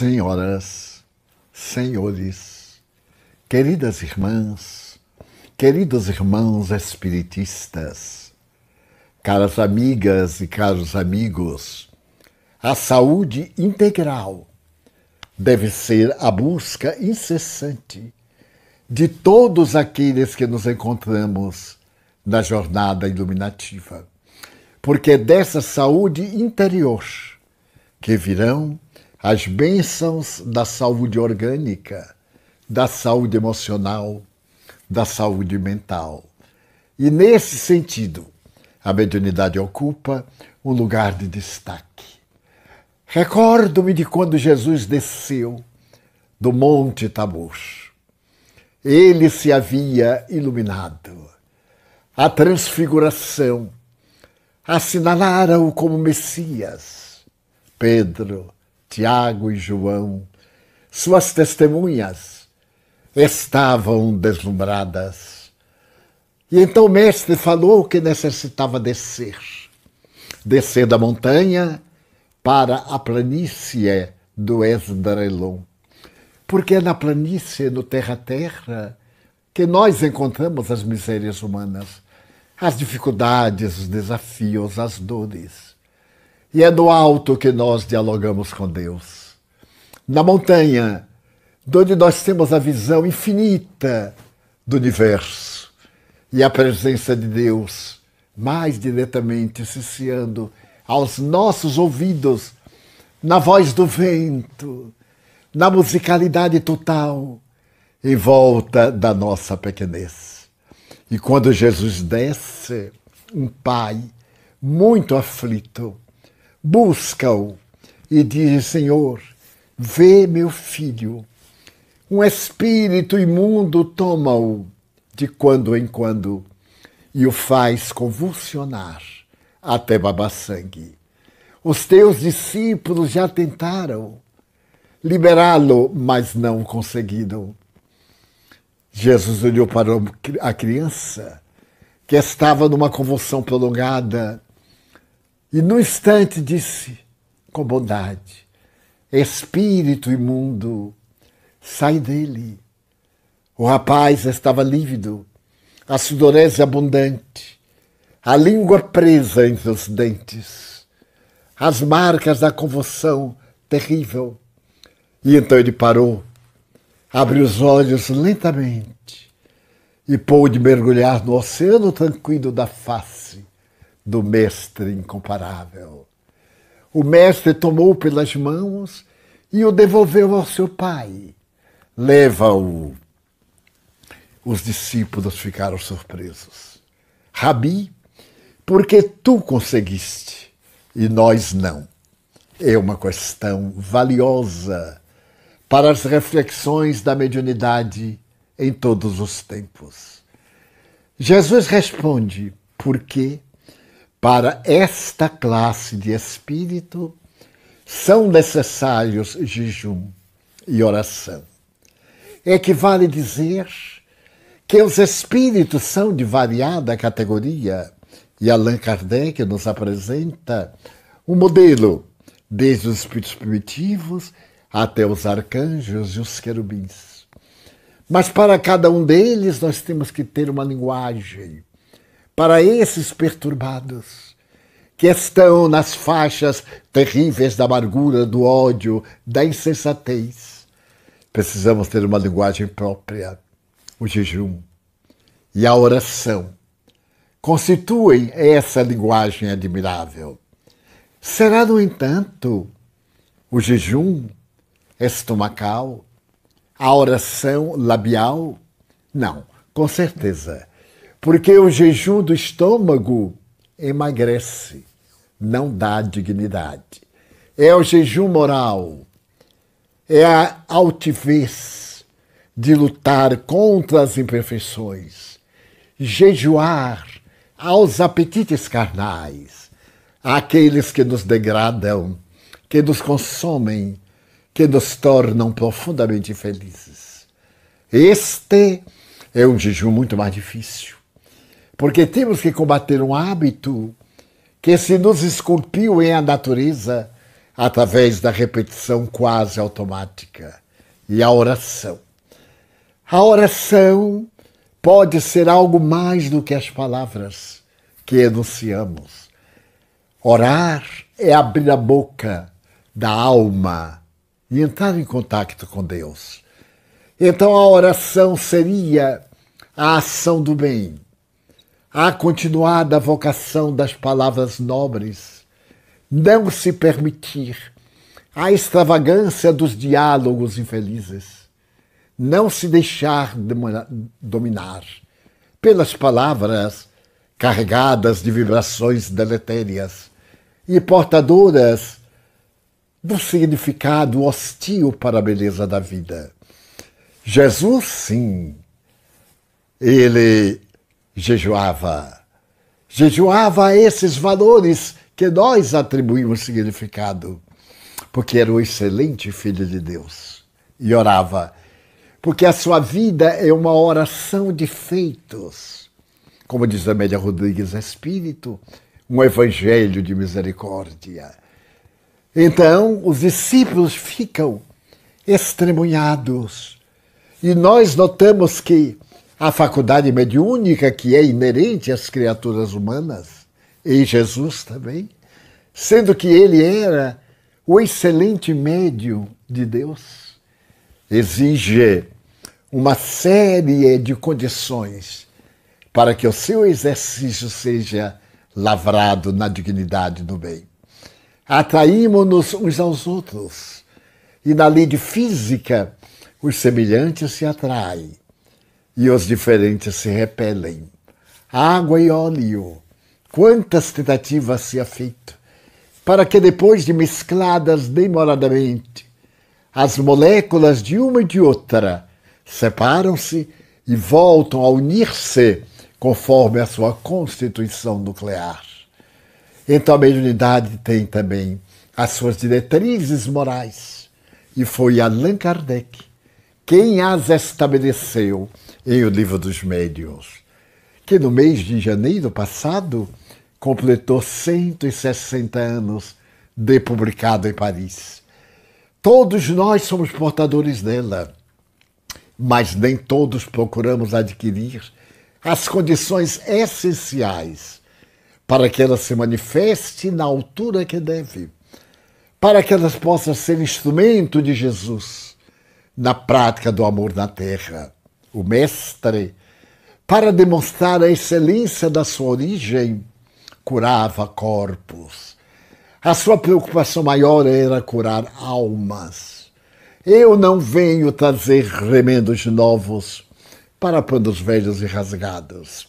Senhoras, senhores, queridas irmãs, queridos irmãos espiritistas, caras amigas e caros amigos, a saúde integral deve ser a busca incessante de todos aqueles que nos encontramos na jornada iluminativa, porque é dessa saúde interior que virão as bênçãos da saúde orgânica, da saúde emocional, da saúde mental. E nesse sentido, a mediunidade ocupa um lugar de destaque. Recordo-me de quando Jesus desceu do Monte Tabor. Ele se havia iluminado. A transfiguração assinalaram-o como Messias. Pedro, Tiago e João, suas testemunhas, estavam deslumbradas. E então o mestre falou que necessitava descer da montanha para a planície do Esdraelon. Porque é na planície, no terra-terra, que nós encontramos as misérias humanas, as dificuldades, os desafios, as dores. E é no alto que nós dialogamos com Deus. Na montanha, onde nós temos a visão infinita do universo e a presença de Deus mais diretamente ciciando aos nossos ouvidos, na voz do vento, na musicalidade total, em volta da nossa pequenez. E quando Jesus desce, um pai muito aflito busca-o e diz: Senhor, vê meu filho, um espírito imundo toma-o de quando em quando e o faz convulsionar até babar sangue. Os teus discípulos já tentaram liberá-lo, mas não conseguiram. Jesus olhou para a criança, que estava numa convulsão prolongada, e no instante disse, com bondade: Espírito imundo, sai dele. O rapaz estava lívido, a sudorese abundante, a língua presa entre os dentes, as marcas da convulsão terrível. E então ele parou, abriu os olhos lentamente e pôde mergulhar no oceano tranquilo da face do Mestre incomparável. O Mestre tomou pelas mãos e o devolveu ao seu pai. Leva-o. Os discípulos ficaram surpresos. Rabi, porque tu conseguiste e nós não? É uma questão valiosa para as reflexões da mediunidade em todos os tempos. Jesus responde: porque para esta classe de espírito são necessários jejum e oração. Equivale dizer que os espíritos são de variada categoria, e Allan Kardec nos apresenta um modelo, desde os espíritos primitivos até os arcanjos e os querubins. Mas para cada um deles nós temos que ter uma linguagem. Para esses perturbados, que estão nas faixas terríveis da amargura, do ódio, da insensatez, precisamos ter uma linguagem própria. O jejum e a oração constituem essa linguagem admirável. Será, no entanto, o jejum estomacal, a oração labial? Não, com certeza. Porque o jejum do estômago emagrece, não dá dignidade. É o jejum moral, é a altivez de lutar contra as imperfeições, jejuar aos apetites carnais, àqueles que nos degradam, que nos consomem, que nos tornam profundamente felizes. Este é um jejum muito mais difícil, porque temos que combater um hábito que se nos esculpiu em a natureza através da repetição quase automática. E a oração. A oração pode ser algo mais do que as palavras que enunciamos. Orar é abrir a boca da alma e entrar em contato com Deus. Então a oração seria a ação do bem, a continuada vocação das palavras nobres, não se permitir a extravagância dos diálogos infelizes, não se deixar dominar pelas palavras carregadas de vibrações deletérias e portadoras do significado hostil para a beleza da vida. Jesus, sim, ele jejuava a esses valores que nós atribuímos significado, porque era o excelente Filho de Deus. E orava, porque a sua vida é uma oração de feitos. Como diz Amélia Rodrigues Espírito, um evangelho de misericórdia. Então, os discípulos ficam estremunhados. E nós notamos que a faculdade mediúnica, que é inerente às criaturas humanas, em Jesus também, sendo que ele era o excelente médium de Deus, exige uma série de condições para que o seu exercício seja lavrado na dignidade do bem. Atraímos-nos uns aos outros, e na lei de física, os semelhantes se atraem e os diferentes se repelem. Água e óleo, quantas tentativas se ha feito para que depois de mescladas demoradamente, as moléculas de uma e de outra separam-se e voltam a unir-se conforme a sua constituição nuclear. Então a mediunidade tem também as suas diretrizes morais, e foi Allan Kardec quem as estabeleceu em O Livro dos Médiuns, que no mês de janeiro passado completou 160 anos de publicado em Paris. Todos nós somos portadores dela, mas nem todos procuramos adquirir as condições essenciais para que ela se manifeste na altura que deve, para que ela possa ser instrumento de Jesus na prática do amor na terra. O Mestre, para demonstrar a excelência da sua origem, curava corpos. A sua preocupação maior era curar almas. Eu não venho trazer remendos novos para panos velhos e rasgados,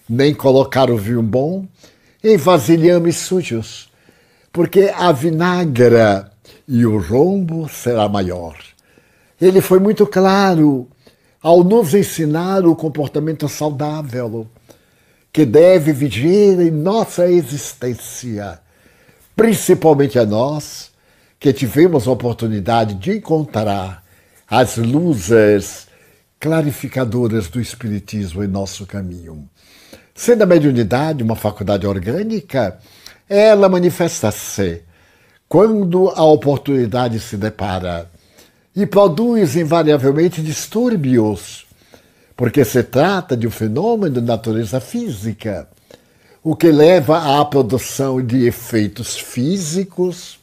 nem colocar o vinho bom em vasilhames sujos, porque a vinagra e o rombo será maior. Ele foi muito claro ao nos ensinar o comportamento saudável que deve vigiar em nossa existência, principalmente a nós que tivemos a oportunidade de encontrar as luzes clarificadoras do Espiritismo em nosso caminho. Sendo a mediunidade uma faculdade orgânica, ela manifesta-se quando a oportunidade se depara e produz invariavelmente distúrbios, porque se trata de um fenômeno de natureza física, o que leva à produção de efeitos físicos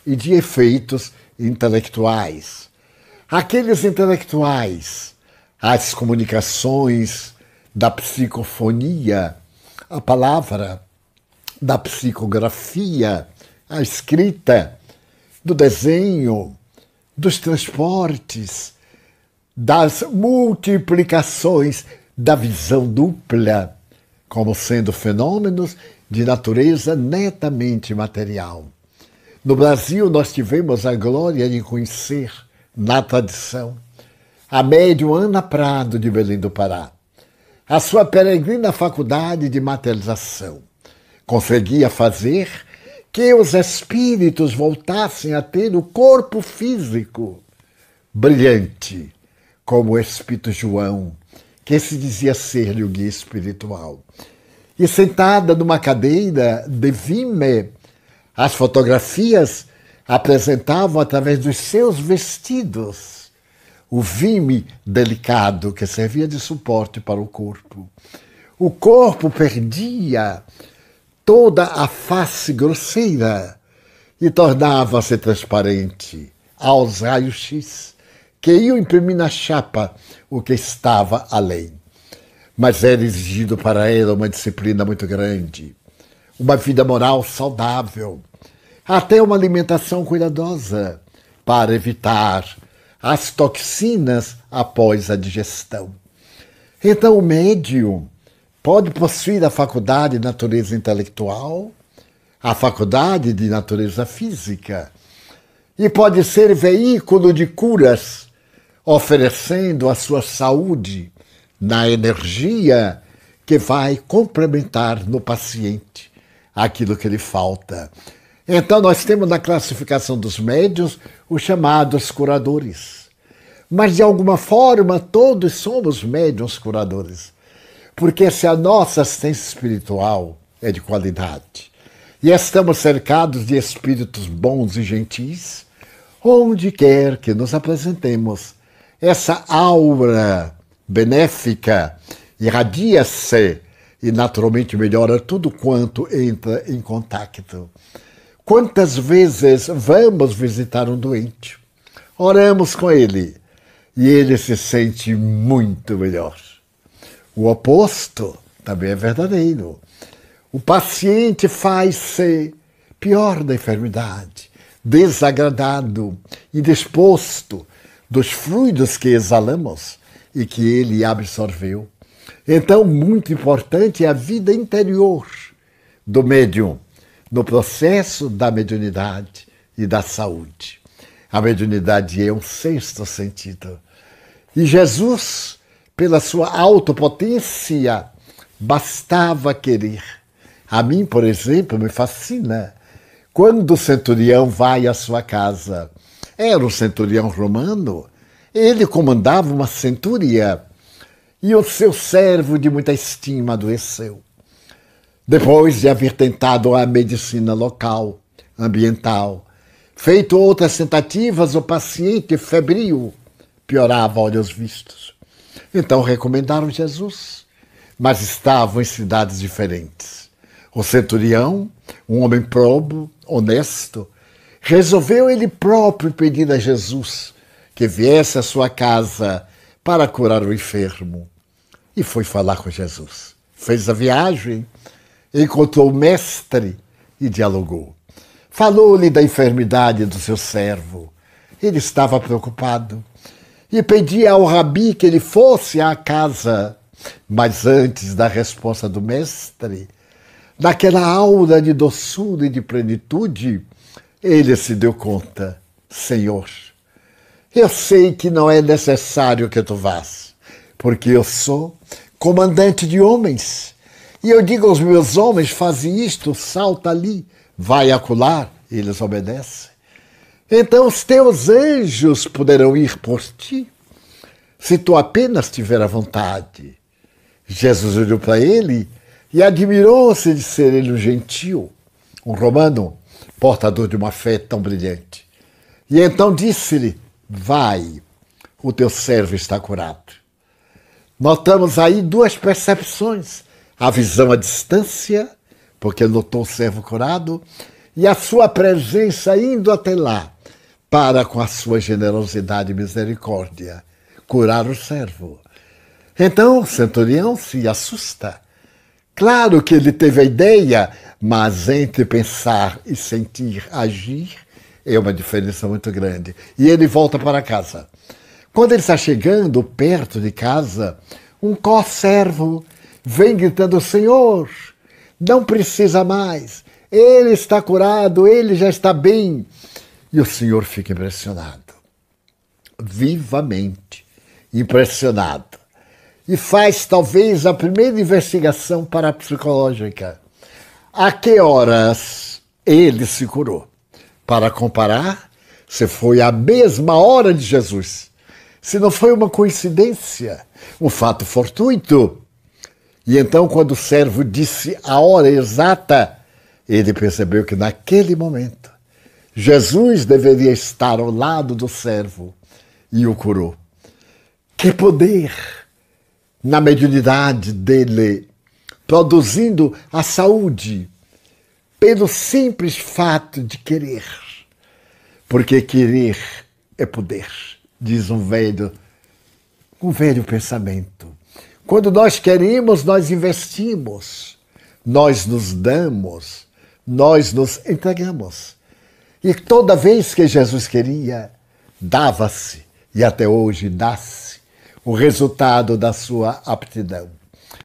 e de efeitos intelectuais. Aqueles intelectuais, as comunicações da psicofonia, a palavra, da psicografia, a escrita, do desenho, dos transportes, das multiplicações da visão dupla, como sendo fenômenos de natureza netamente material. No Brasil, nós tivemos a glória de conhecer, na tradição, a médium Ana Prado de Belém do Pará. A sua peregrina faculdade de materialização conseguia fazer que os espíritos voltassem a ter o corpo físico brilhante, como o Espírito João, que se dizia ser-lhe o guia espiritual. E sentada numa cadeira de vime, as fotografias apresentavam através dos seus vestidos o vime delicado que servia de suporte para o corpo. O corpo perdia toda a face grosseira e tornava-se transparente aos raios-x que iam imprimir na chapa o que estava além. Mas era exigido para ela uma disciplina muito grande, uma vida moral saudável, até uma alimentação cuidadosa para evitar as toxinas após a digestão. Então o médium pode possuir a faculdade de natureza intelectual, a faculdade de natureza física, e pode ser veículo de curas, oferecendo a sua saúde na energia que vai complementar no paciente aquilo que lhe falta. Então nós temos na classificação dos médiuns os chamados curadores. Mas de alguma forma todos somos médiuns curadores. Porque se a nossa assistência espiritual é de qualidade e estamos cercados de espíritos bons e gentis, onde quer que nos apresentemos, essa aura benéfica irradia-se e naturalmente melhora tudo quanto entra em contato. Quantas vezes vamos visitar um doente, oramos com ele e ele se sente muito melhor. O oposto também é verdadeiro. O paciente faz-se pior da enfermidade, desagradado, indisposto dos fluidos que exalamos e que ele absorveu. Então, muito importante é a vida interior do médium no processo da mediunidade e da saúde. A mediunidade é um sexto sentido. E Jesus, pela sua autopotência, bastava querer. A mim, por exemplo, me fascina quando o centurião vai à sua casa. Era um centurião romano, ele comandava uma centúria e o seu servo de muita estima adoeceu. Depois de haver tentado a medicina local, ambiental, feito outras tentativas, o paciente febril piorava a olhos vistos. Então recomendaram Jesus, mas estavam em cidades diferentes. O centurião, um homem probo, honesto, resolveu ele próprio pedir a Jesus que viesse à sua casa para curar o enfermo. E foi falar com Jesus. Fez a viagem, encontrou o mestre e dialogou. Falou-lhe da enfermidade do seu servo. Ele estava preocupado e pedia ao rabi que ele fosse à casa. Mas antes da resposta do mestre, naquela aura de doçura e de plenitude, ele se deu conta: Senhor, eu sei que não é necessário que tu vás, porque eu sou comandante de homens. E eu digo aos meus homens: faze isto, salta ali, vai acolá, eles obedecem. Então os teus anjos poderão ir por ti, se tu apenas tiver a vontade. Jesus olhou para ele e admirou-se de ser ele um gentil, um romano, portador de uma fé tão brilhante. E então disse-lhe: vai, o teu servo está curado. Notamos aí duas percepções: a visão à distância, porque notou o servo curado, e a sua presença indo até lá, para com a sua generosidade e misericórdia curar o servo. Então o centurião se assusta. Claro que ele teve a ideia, mas entre pensar e sentir, agir, é uma diferença muito grande. E ele volta para casa. Quando ele está chegando perto de casa, um co-servo vem gritando: Senhor, não precisa mais, ele está curado, ele já está bem. E o Senhor fica impressionado, vivamente impressionado. E faz talvez a primeira investigação parapsicológica. A que horas ele se curou? Para comparar, se foi a mesma hora de Jesus, se não foi uma coincidência, um fato fortuito. E então, quando o servo disse a hora exata, ele percebeu que naquele momento Jesus deveria estar ao lado do servo e o curou. Que poder na mediunidade dele, produzindo a saúde pelo simples fato de querer. Porque querer é poder, diz um velho pensamento. Quando nós queremos, nós investimos, nós nos damos, nós nos entregamos. E toda vez que Jesus queria, dava-se, e até hoje dá-se, o resultado da sua aptidão.